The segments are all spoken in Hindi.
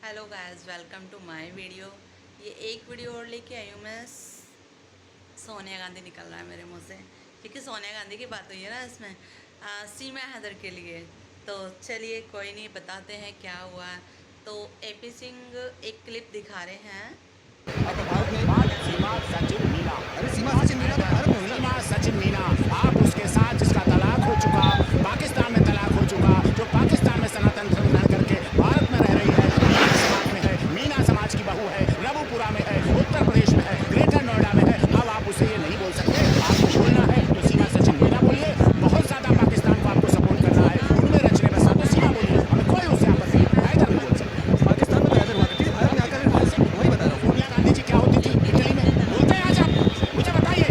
Hello guys, welcome to my video. ये एक वीडियो और लेके आई हूँ मैं। सोनिया गांधी निकल रहा है मेरे मुंह से क्योंकि सोनिया गांधी की बात हुई है ना इसमें। सीमा हैदर के लिए तो चलिए कोई नहीं, बताते हैं क्या हुआ है। तो एपी सिंह एक क्लिप दिखा रहे हैं। आपका भारत में सीमा सचिन मीना। अरे सीमा सचिन मीना तो भारत में हुई ना। सीमा सचिन मीना, आप उसके साथ जिसका तलाक हो चुका, पाकिस्तान में तलाक हो चुका, जो पाकिस्तान में सनातन धर्म ग्रहण करके भारत में रह रही है, मीना समाज में है, मीना समाज की बहू है, रबुपुरा में है, उत्तर प्रदेश में है, ग्रेटर नोएडा में है। अब आप उसे ये नहीं बोल सकते। आपको बोलना है तो सीमा सचिन मीना बोलिए। बहुत ज्यादा पाकिस्तान को आपको सपोर्ट करना है, उनमें रचने बसना तो सीमा बोलिए, हमें कोई उससे आपत्ति नहीं, हैदर नहीं बोल सकते। पाकिस्तान में तो हैदर हुआ करती थी, भारत में आकर बोल सकते, वही बता रहा हूँ। सोनिया गांधी जी क्या होती थी इटली में, बोलते हैं आज आप मुझे बताइए।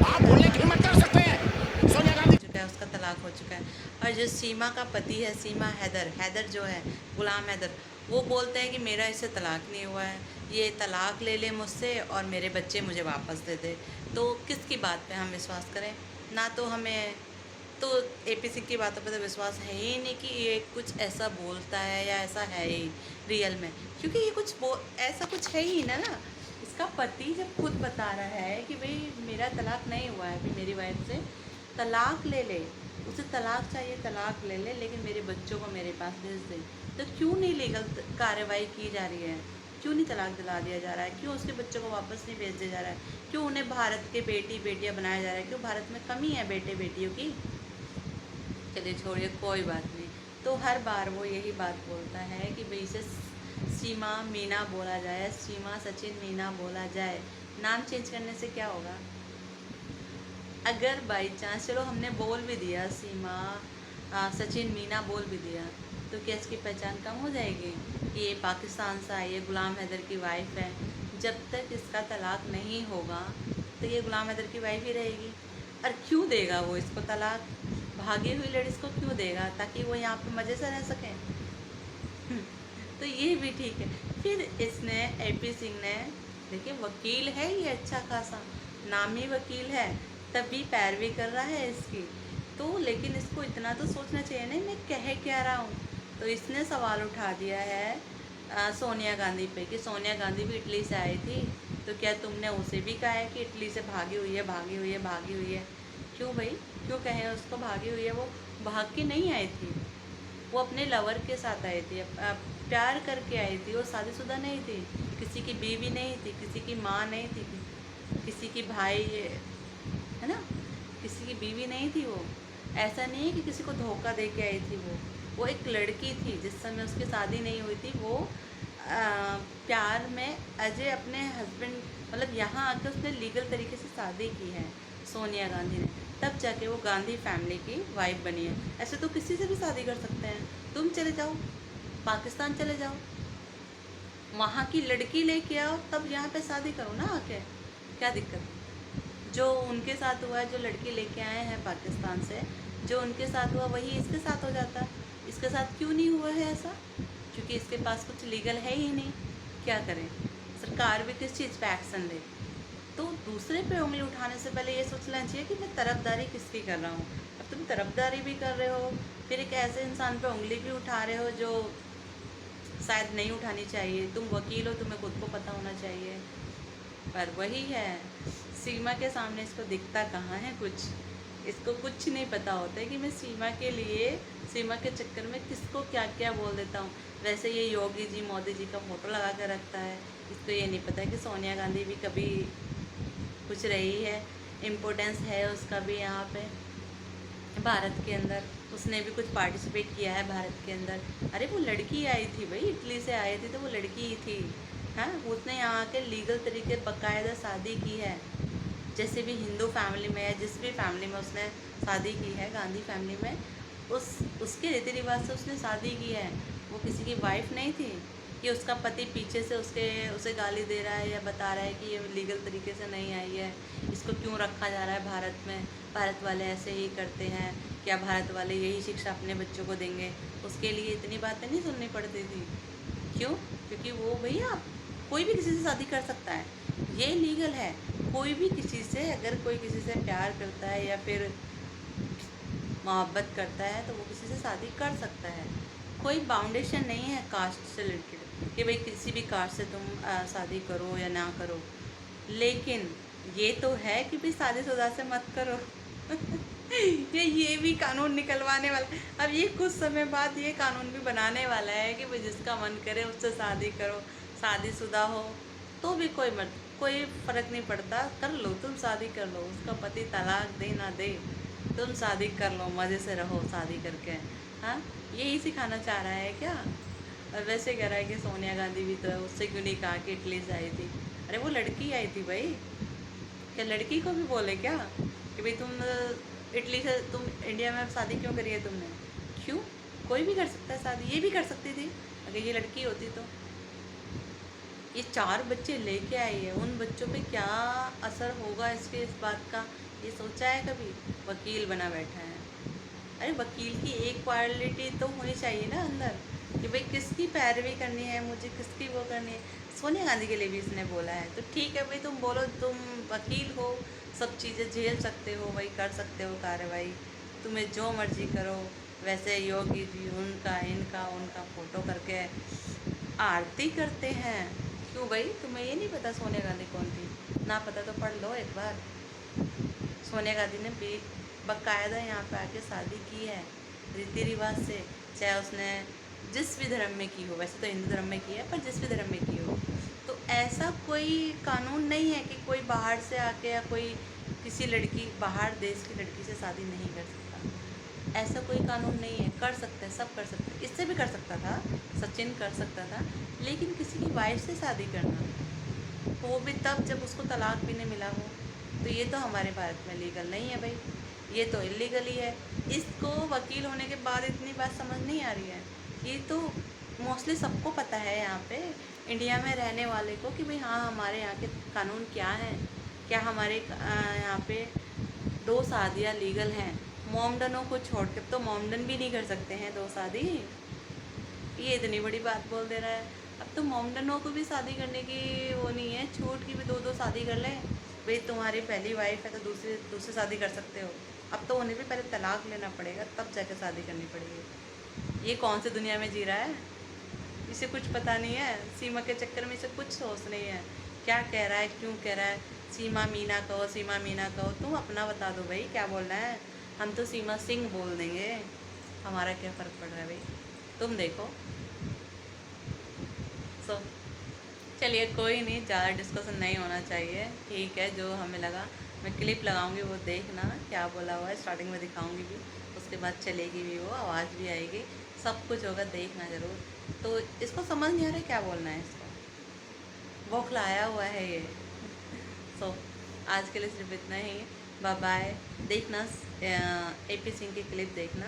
आप बोलने की हिम्मत कर सकते हैं सोनिया गांधी। चुका है, उसका तलाक हो चुका है। और जो सीमा का पति है, सीमा हैदर, हैदर जो है, गुलाम हैदर, वो बोलते हैं कि मेरा इससे तलाक नहीं हुआ है, ये तलाक ले ले मुझसे और मेरे बच्चे मुझे वापस दे दे। तो किसकी बात पे हम विश्वास करें? ना तो हमें तो एपी सिंह की बातों पे तो विश्वास है ही नहीं कि ये कुछ ऐसा बोलता है या ऐसा है ही रियल में, क्योंकि ये ऐसा कुछ है ही ना। इसका पति जब खुद बता रहा है कि भाई मेरा तलाक नहीं हुआ है, अभी मेरी वाइफ से तलाक ले ले, उसे तलाक चाहिए तलाक ले ले, लेकिन मेरे बच्चों को मेरे पास भेज दे। तो क्यों नहीं लीगल कार्रवाई की जा रही है? क्यों नहीं तलाक दिला दिया जा रहा है? क्यों उसके बच्चों को वापस नहीं भेज दिया जा रहा है? क्यों उन्हें भारत के बेटी बेटियां बनाया जा रहा है? क्यों भारत में कमी है बेटे बेटियों की? चलिए छोड़िए, कोई बात नहीं। तो हर बार वो यही बात बोलता है कि भाई इसे सीमा मीना बोला जाए, सीमा सचिन मीना बोला जाए। नाम चेंज करने से क्या होगा? अगर बाई चांस चलो हमने बोल भी दिया सीमा सचिन मीना बोल भी दिया, तो क्या इसकी पहचान कम हो जाएगी कि ये पाकिस्तान से आई है, गुलाम हैदर की वाइफ है? जब तक इसका तलाक नहीं होगा तो ये गुलाम हैदर की वाइफ ही रहेगी। और क्यों देगा वो इसको तलाक? भागी हुई लड़की को क्यों देगा? ताकि वो यहाँ पे मज़े से रह सकें। तो ये भी ठीक है। फिर इसने एपी सिंह ने, देखिए वकील है ये अच्छा खासा, नामी वकील है, तब भी पैरवी कर रहा है इसकी। तो लेकिन इसको इतना तो सोचना चाहिए नहीं मैं कह क्या रहा हूँ। तो इसने सवाल उठा दिया है सोनिया गांधी पे कि सोनिया गांधी भी इटली से आई थी, तो क्या तुमने उसे भी कहा है कि इटली से भागी हुई है, भागी हुई है, भागी हुई है? क्यों भाई, क्यों कहें उसको भागी हुई है? वो भाग के नहीं आई थी, वो अपने लवर के साथ आई थी, प्यार करके आई थी। वो शादीशुदा नहीं थी, किसी की बीवी नहीं थी, किसी की माँ नहीं थी, किसी की भाई है ना, किसी की बीवी नहीं थी वो। ऐसा नहीं है कि किसी को धोखा दे के आई थी वो एक लड़की थी जिस समय उसकी शादी नहीं हुई थी। वो प्यार में अजय अपने हस्बैंड, मतलब यहाँ आके उसने लीगल तरीके से शादी की है सोनिया गांधी ने, तब जाके वो गांधी फैमिली की वाइफ बनी है। ऐसे तो किसी से भी शादी कर सकते हैं। तुम चले जाओ पाकिस्तान, चले जाओ वहाँ की लड़की लेके आओ, तब यहाँ पे शादी करो ना आके, क्या दिक्कत? जो उनके साथ हुआ है, जो लड़की लेके आए हैं पाकिस्तान से, जो उनके साथ हुआ वही इसके साथ हो जाता। इसके साथ क्यों नहीं हुआ है ऐसा? क्योंकि इसके पास कुछ लीगल है ही नहीं। क्या करें? सरकार भी किस चीज़ पे एक्शन ले? तो दूसरे पे उंगली उठाने से पहले ये सोचना चाहिए कि मैं तरफदारी किसकी कर रहा हूँ। अब तुम तरफदारी भी कर रहे हो, फिर एक ऐसे इंसान पे उंगली भी उठा रहे हो जो शायद नहीं उठानी चाहिए। तुम वकील हो, तुम्हें खुद को पता होना चाहिए। पर वही है, सीमा के सामने इसको दिखता कहाँ है कुछ। इसको कुछ नहीं पता होता है कि मैं सीमा के लिए, सीमा के चक्कर में किसको क्या क्या बोल देता हूँ। वैसे ये योगी जी मोदी जी का फ़ोटो लगा कर रखता है। इसको ये नहीं पता है कि सोनिया गांधी भी कभी कुछ रही है, इम्पोर्टेंस है उसका भी यहाँ पे भारत के अंदर। उसने भी कुछ पार्टिसिपेट किया है भारत के अंदर। अरे वो लड़की आई थी भाई, इटली से आई थी तो वो लड़की ही थी। हाँ, उसने यहाँ के लीगल तरीके बाकायदा शादी की है। जैसे भी हिंदू फैमिली में है, जिस भी फैमिली में उसने शादी की है, गांधी फैमिली में, उसके रीति रिवाज से उसने शादी की है। वो किसी की वाइफ नहीं थी कि उसका पति पीछे से उसे गाली दे रहा है या बता रहा है कि ये लीगल तरीके से नहीं आई है, इसको क्यों रखा जा रहा है भारत में, भारत वाले ऐसे ही करते हैं, क्या भारत वाले यही शिक्षा अपने बच्चों को देंगे? उसके लिए इतनी बातें नहीं सुननी पड़ती थी। क्यों? क्योंकि वो भैया कोई भी किसी से शादी कर सकता है, ये लीगल है। कोई भी किसी से, अगर कोई किसी से प्यार करता है या फिर मोहब्बत करता है तो वो किसी से शादी कर सकता है। कोई बाउंडेशन नहीं है कास्ट से रिलेटेड कि भाई किसी भी कास्ट से तुम शादी करो या ना करो, लेकिन ये तो है कि भाई शादीशुदा से मत करो। ये भी कानून निकलवाने वाला है। अब ये कुछ समय बाद ये कानून भी बनाने वाला है कि भाई जिसका मन करे उससे शादी करो, शादीशुदा हो तो भी कोई फ़र्क नहीं पड़ता, कर लो, तुम शादी कर लो, उसका पति तलाक दे ना दे, तुम शादी कर लो, मज़े से रहो शादी करके। हाँ, यही सिखाना चाह रहा है क्या? और वैसे कह रहा है कि सोनिया गांधी भी तो है, उससे क्यों नहीं कहा कि इटली से आई थी? अरे वो लड़की आई थी भाई, क्या लड़की को भी बोले क्या कि भाई तुम इटली से तुम इंडिया में शादी क्यों करी है तुमने? क्यों? कोई भी कर सकता है शादी, ये भी कर सकती थी अगर ये लड़की होती तो। ये 4 बच्चे लेके आई है, उन बच्चों पे क्या असर होगा इसके, इस बात का ये सोचा है कभी? वकील बना बैठा है। अरे वकील की एक क्वालिटी तो होनी चाहिए ना अंदर कि भाई किसकी पैरवी करनी है, मुझे किसकी वो करनी है। सोनिया गांधी के लिए भी इसने बोला है, तो ठीक है भाई, तुम बोलो, तुम वकील हो, सब चीज़ें झेल सकते हो भाई, कर सकते हो कार्रवाई, तुम्हें जो मर्जी करो। वैसे योगी जी उनका इनका उनका फ़ोटो करके आरती करते हैं। क्यों भाई, तुम्हें ये नहीं पता सोनिया गांधी कौन थी? ना पता तो पढ़ लो एक बार। सोनिया गांधी ने भी बाकायदा यहाँ पे आके शादी की है रीति रिवाज से, चाहे उसने जिस भी धर्म में की हो, वैसे तो हिंदू धर्म में की है, पर जिस भी धर्म में की हो। तो ऐसा कोई कानून नहीं है कि कोई बाहर से आके या कोई किसी लड़की, बाहर देश की लड़की से शादी नहीं कर सकता। ऐसा कोई कानून नहीं है, कर सकते हैं, सब कर सकते हैं। इससे भी कर सकता था, सचिन कर सकता था, लेकिन किसी की वाइफ से शादी करना, वो भी तब जब उसको तलाक भी नहीं मिला हो, तो ये तो हमारे भारत में लीगल नहीं है भाई, ये तो इलीगल ही है। इसको वकील होने के बाद इतनी बात समझ नहीं आ रही है। ये तो मोस्टली सबको पता है यहाँ पे इंडिया में रहने वाले को कि भाई हाँ, हमारे यहाँ के कानून क्या हैं, क्या हमारे यहाँ पे 2 शादियाँ लीगल हैं। मोमडनों को छोड़ के तो मोमडन भी नहीं कर सकते हैं 2 शादी। ये इतनी बड़ी बात बोल दे रहा है। अब तो मोमडनों को भी शादी करने की वो नहीं है, छूट की भी 2-2 शादी कर लें। भाई तुम्हारी पहली वाइफ है तो दूसरी शादी कर सकते हो। अब तो उन्हें भी पहले तलाक लेना पड़ेगा, तब जाकर शादी करनी पड़ेगी। ये कौन सी दुनिया में जी रहा है? इसे कुछ पता नहीं है, सीमा के चक्कर में इसे कुछ सोच नहीं है। क्या कह रहा है, क्यों कह रहा है? सीमा मीना कहो, सीमा मीना कहो, तुम अपना बता दो भाई क्या बोलना है। हम तो सीमा सिंह बोल देंगे, हमारा क्या फ़र्क पड़ रहा है भाई, तुम देखो। सो चलिए कोई नहीं, ज़्यादा डिस्कशन नहीं होना चाहिए, ठीक है। जो हमें लगा, मैं क्लिप लगाऊंगी वो देखना क्या बोला हुआ है, स्टार्टिंग में दिखाऊंगी भी, उसके बाद चलेगी भी, वो आवाज़ भी आएगी, सब कुछ होगा, देखना ज़रूर। तो इसको समझ नहीं आ रहा क्या बोलना है, इसको बौखलाया हुआ है ये। सो आज के लिए सिर्फ इतना ही, बाय बाय। देखना AP सिंह की क्लिप देखना।